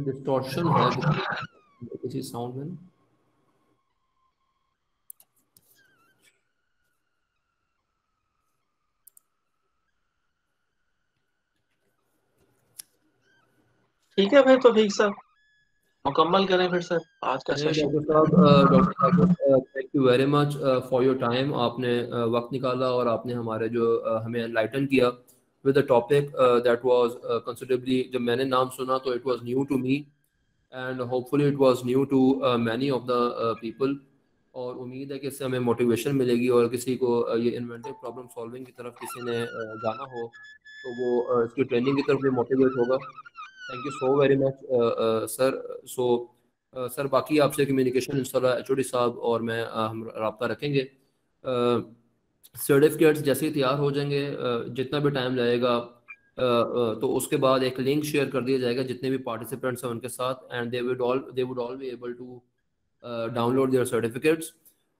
डिस्टॉर्शन है किसी साउंड में। ठीक है फिर तौफीक साहब, मुकम्मल करें फिर सर आज का नहीं सेशन। डॉक्टर साहब, thank you very much for your time. आपने वक्त निकाला और आपने हमारे जो हमें एनलाइटन किया with the topic that was considerably, जब मैंने नाम सुना तो it was new to me and hopefully it was new to many of the people. और उम्मीद है कि इससे हमें मोटिवेशन मिलेगी, और किसी को ये इन्वेंटिव प्रॉब्लम सॉल्विंग की तरफ किसी ने जाना हो तो वो इसकी ट्रेनिंग की तरफ भी मोटिवेट होगा। Thank you so very much sir. So sir, बाकी आपसे कम्युनिकेशन इंशाल्लाह एचओडी साहब और मैं हम रब्ता रखेंगे। सर्टिफिकेट्स जैसे ही तैयार हो जाएंगे, जितना भी टाइम लगेगा, तो उसके बाद एक लिंक शेयर कर दिया जाएगा जितने भी पार्टिसिपेंट्स हैं उनके साथ, and they would all be able to download their certificates.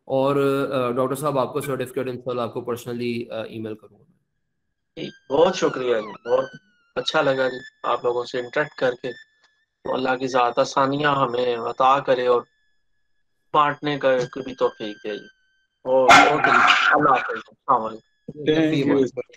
और डॉक्टर साहब, आपको सर्टिफिकेट इंशाल्लाह आपको पर्सनली ईमेल करूँगा। जी, बहुत शुक्रिया जी, बहुत अच्छा लगा जी आप लोगों से इंटरेक्ट करके। तो अल्लाह की ज़ात आसानियाँ हमें अता करे और बांटने का की भी तौफीक दे जी। और ओके जी, अल्लाह हाफ़िज़, अस्सलाम वालेकुम। Thank thank you. You sir.